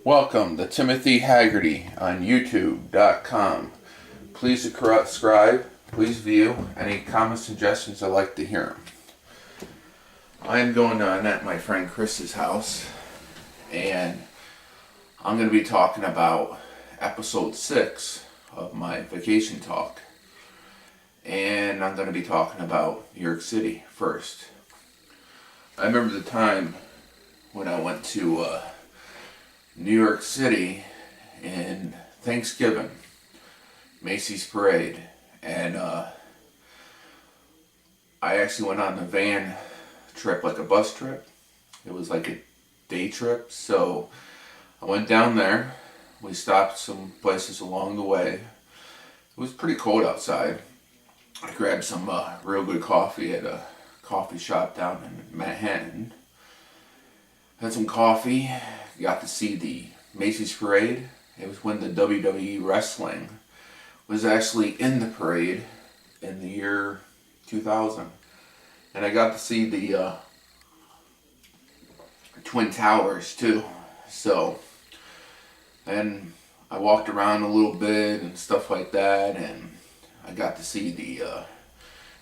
Welcome to Timothy Haggerty on YouTube.com. Please subscribe, please view. Any comments, suggestions, I'd like to hear them. I am going at my friend Chris's house, and I'm going to be talking about episode 6 of my vacation talk. And I'm going to be talking about New York City first. I remember the time when I went to New York City in Thanksgiving, Macy's Parade, and I actually went on a van trip, like a bus trip. It was like a day trip, so I went down there. We stopped some places along the way. It was pretty cold outside. I grabbed some real good coffee at a coffee shop down in Manhattan. Had some coffee. Got to see the Macy's Parade. It was when the WWE Wrestling was actually in the parade in the year 2000. And I got to see the Twin Towers too. So, and I walked around a little bit and stuff like that, and I got to see the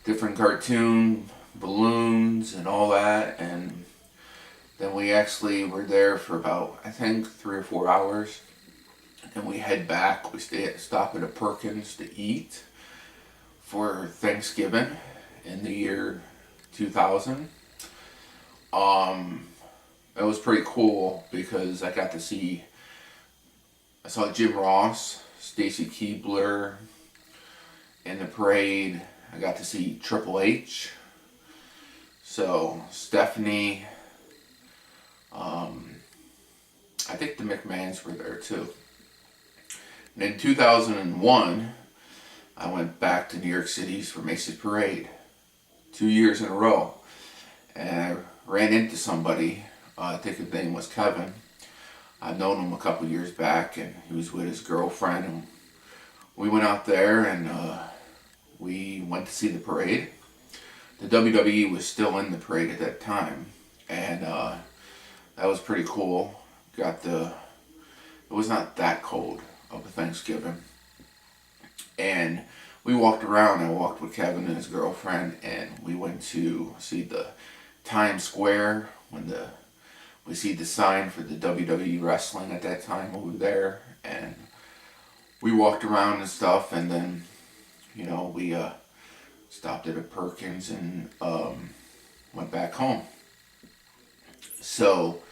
different cartoon balloons and all that, and then we actually were there for about, I think, 3 or 4 hours. And we head back. We stop at a Perkins to eat for Thanksgiving in the year 2000. It was pretty cool because I saw Jim Ross, Stacy Keibler in the parade. I got to see Triple H. So Stephanie, I think the McMahons were there too. And in 2001, I went back to New York City for Macy's Parade, 2 years in a row. And I ran into somebody, I think his name was Kevin. I've known him a couple years back, and he was with his girlfriend. And we went out there and we went to see the parade. The WWE was still in the parade at that time, and that was pretty cool. It was not that cold of a Thanksgiving. And we walked around. I walked with Kevin and his girlfriend, and we went to see the Times Square when we see the sign for the WWE Wrestling at that time over there. And we walked around and stuff, and then, we stopped at a Perkins and went back home. So,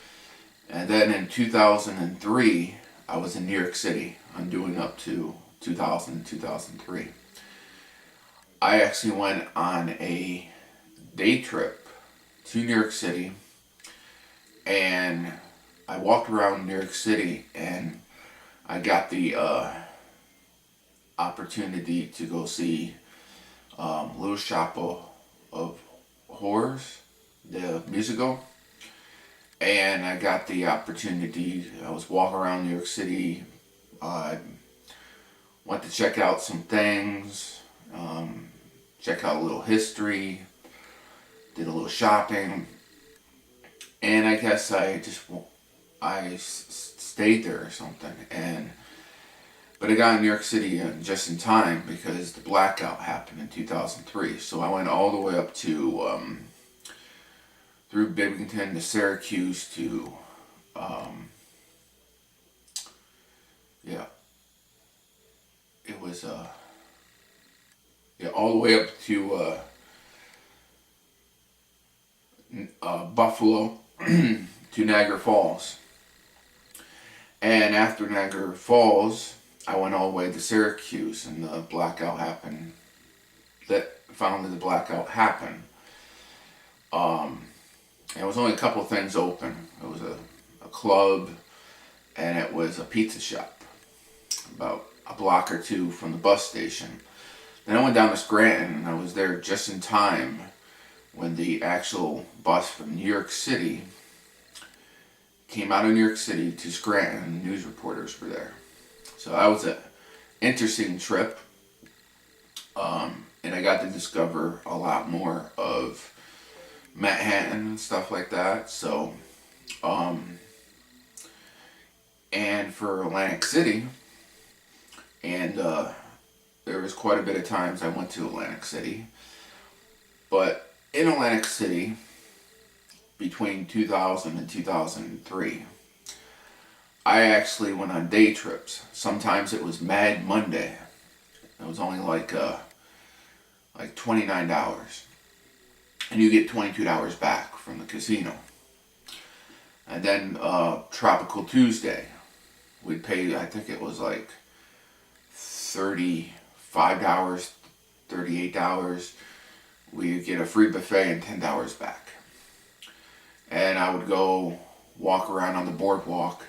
and then in 2003, I was in New York City. I'm doing up to 2000, 2003. I actually went on a day trip to New York City, and I walked around New York City, and I got the opportunity to go see Little Shop of Horrors, the musical. And I got the opportunity, I was walking around New York City, went to check out some things, check out a little history, did a little shopping, and I guess I stayed there or something. But I got in New York City just in time because the blackout happened in 2003. So I went all the way up to through Binghamton to Syracuse to it was all the way up to Buffalo to Niagara Falls. And after Niagara Falls, I went all the way to Syracuse, and the blackout happened. Found that the blackout happened. And it was only a couple of things open. It was a club, and it was a pizza shop, about a block or two from the bus station. Then I went down to Scranton, and I was there just in time when the actual bus from New York City came out of New York City to Scranton, and news reporters were there. So that was an interesting trip, and I got to discover a lot more of Manhattan and stuff like that. So, and for Atlantic City, and there was quite a bit of times I went to Atlantic City. But in Atlantic City, between 2000 and 2003, I actually went on day trips. Sometimes it was Mad Monday. It was only like $29, and you get $22 back from the casino. And then Tropical Tuesday, we'd pay. I think it was like $35, $38. We get a free buffet and $10 back. And I would go walk around on the boardwalk.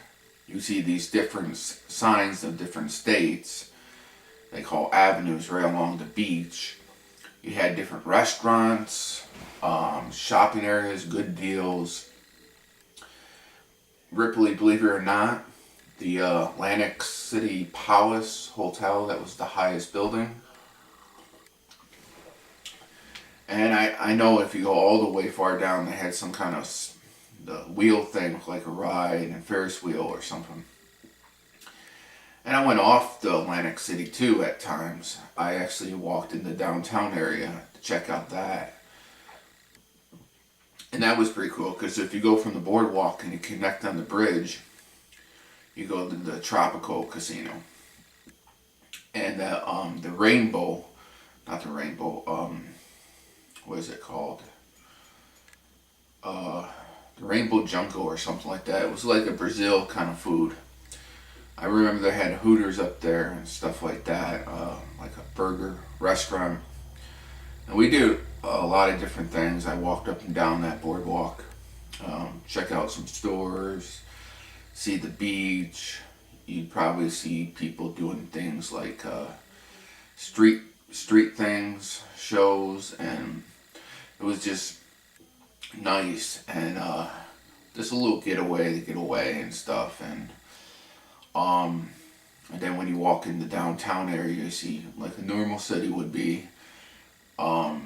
You see these different signs of different states. They call avenues right along the beach. You had different restaurants, shopping areas, good deals. Ripley, believe it or not, the Atlantic City Palace Hotel, that was the highest building. And I know if you go all the way far down, they had some kind of the wheel thing, like a ride and Ferris wheel or something. And I went off the Atlantic City too at times. I actually walked in the downtown area to check out that. And that was pretty cool, because if you go from the boardwalk and you connect on the bridge, you go to the Tropical Casino. And the Rainbow, not the Rainbow, what is it called? The Rainbow Jungle or something like that. It was like a Brazil kind of food. I remember they had Hooters up there and stuff like that, like a burger restaurant. And we did a lot of different things. I walked up and down that boardwalk, check out some stores, see the beach. You'd probably see people doing things like street things, shows, and it was just nice, and just a little getaway to get away and stuff. And then when you walk in the downtown area, you see like a normal city would be. So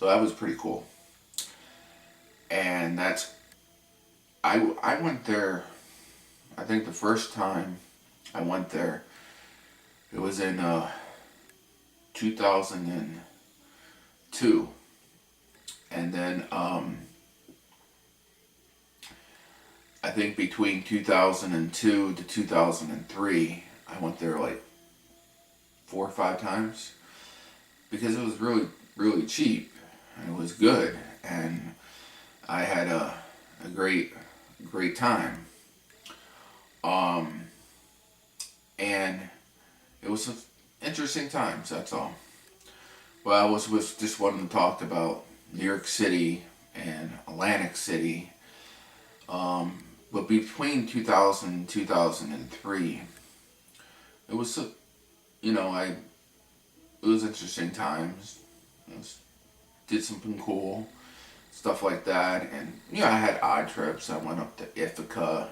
that was pretty cool. And I went there, I think the first time I went there, it was in 2002. And then I think between 2002 to 2003, I went there like 4 or 5 times, because it was really, really cheap and it was good, and I had a great time. And it was some interesting times, that's all. Well, I was just wanting to talk about New York City and Atlantic City. But between 2000 and 2003, it was, it was interesting times. Did something cool, stuff like that. And, I had odd trips. I went up to Ithaca,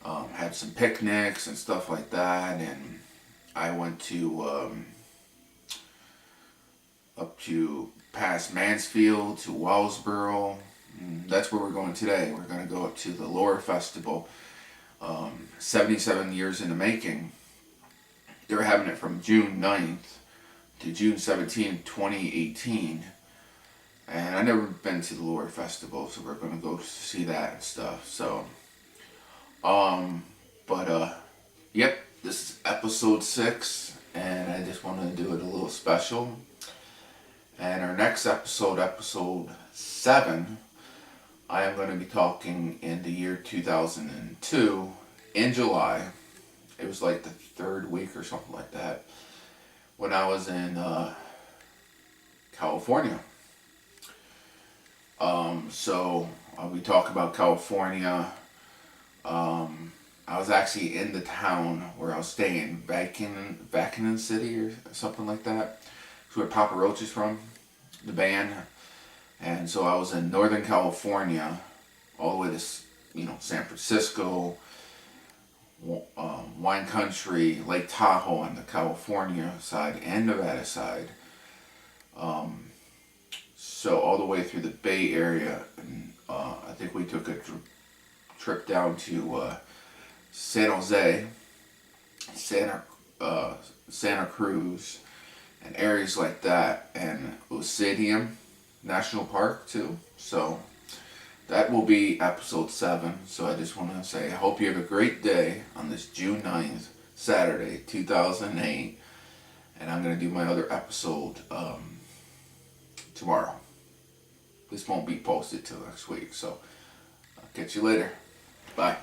had some picnics and stuff like that. And I went to, up to past Mansfield to Wellsboro. That's where we're going today. We're going to go up to the Lore Festival, 77 years in the making. They were having it from June 9th to June 17th, 2018. And I've never been to the Lore Festival, so we're going to go see that and stuff. So, yep, this is episode 6, and I just wanted to do it a little special. And our next episode, episode 7, I am going to be talking in the year 2002, in July. It was like the 3rd week or something like that, when I was in California. So I'll be talking about California. I was actually in the town where I was staying, Vacanant City or something like that. It's where Papa Roach is from, the band. And so I was in Northern California, all the way to, San Francisco, wine country, Lake Tahoe on the California side and Nevada side. So all the way through the Bay Area, and I think we took a trip down to San Jose, Santa Cruz, and areas like that, and Osceola National Park too. So that will be episode 7. So I just want to say I hope you have a great day on this June 9th, Saturday, 2008. And I'm going to do my other episode tomorrow. This won't be posted till next week. So I'll catch you later. Bye.